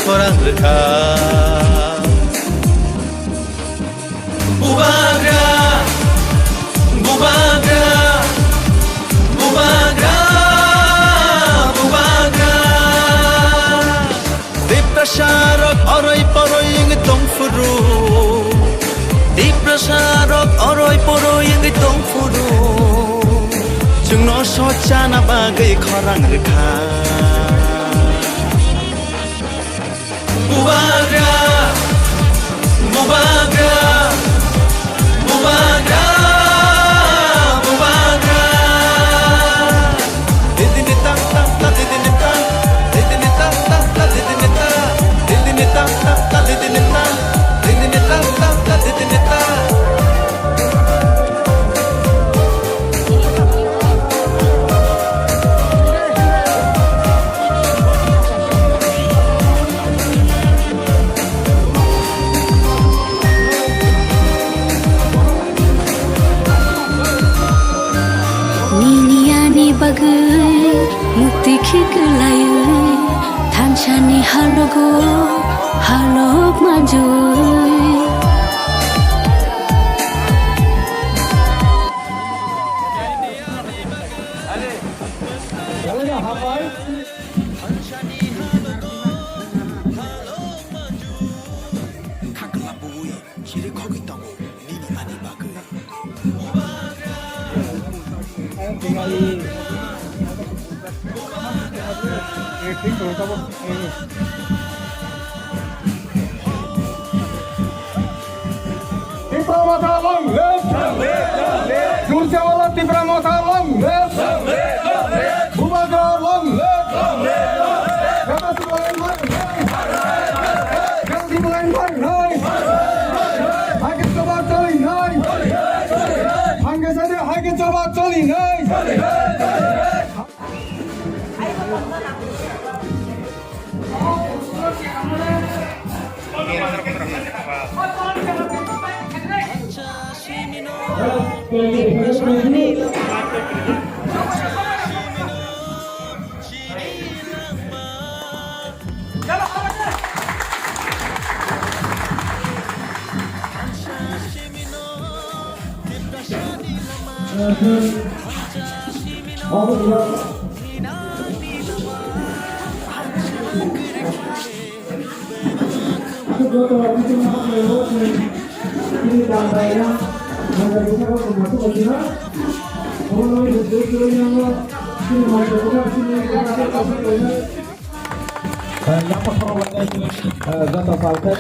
khorang rekha Bubagra Bubagra Bubagra Bubagra Deprasharok orai poroi ing tong furu Deprasharok orai poroi ing tong furu Jungno sochana bagai khorang rekha Bubagra Bubagra Bubagra Bubagra Didini tak tak tak didini tak Didini tak tak tak didini tak Didini tak tak tak didini tak Didini tak tak tak didini tak bagai mukti khiglayu thanchani halogo halok majoi Tipra Matalang, left. Jurjawala Tipra Matalang, left. Bubagra long, left. Kata Sibulain Bang, Kata Sibulain Bang, Hake coba choli nai. Hake saja hake coba choli nai. Yang pertama Zata Falcon.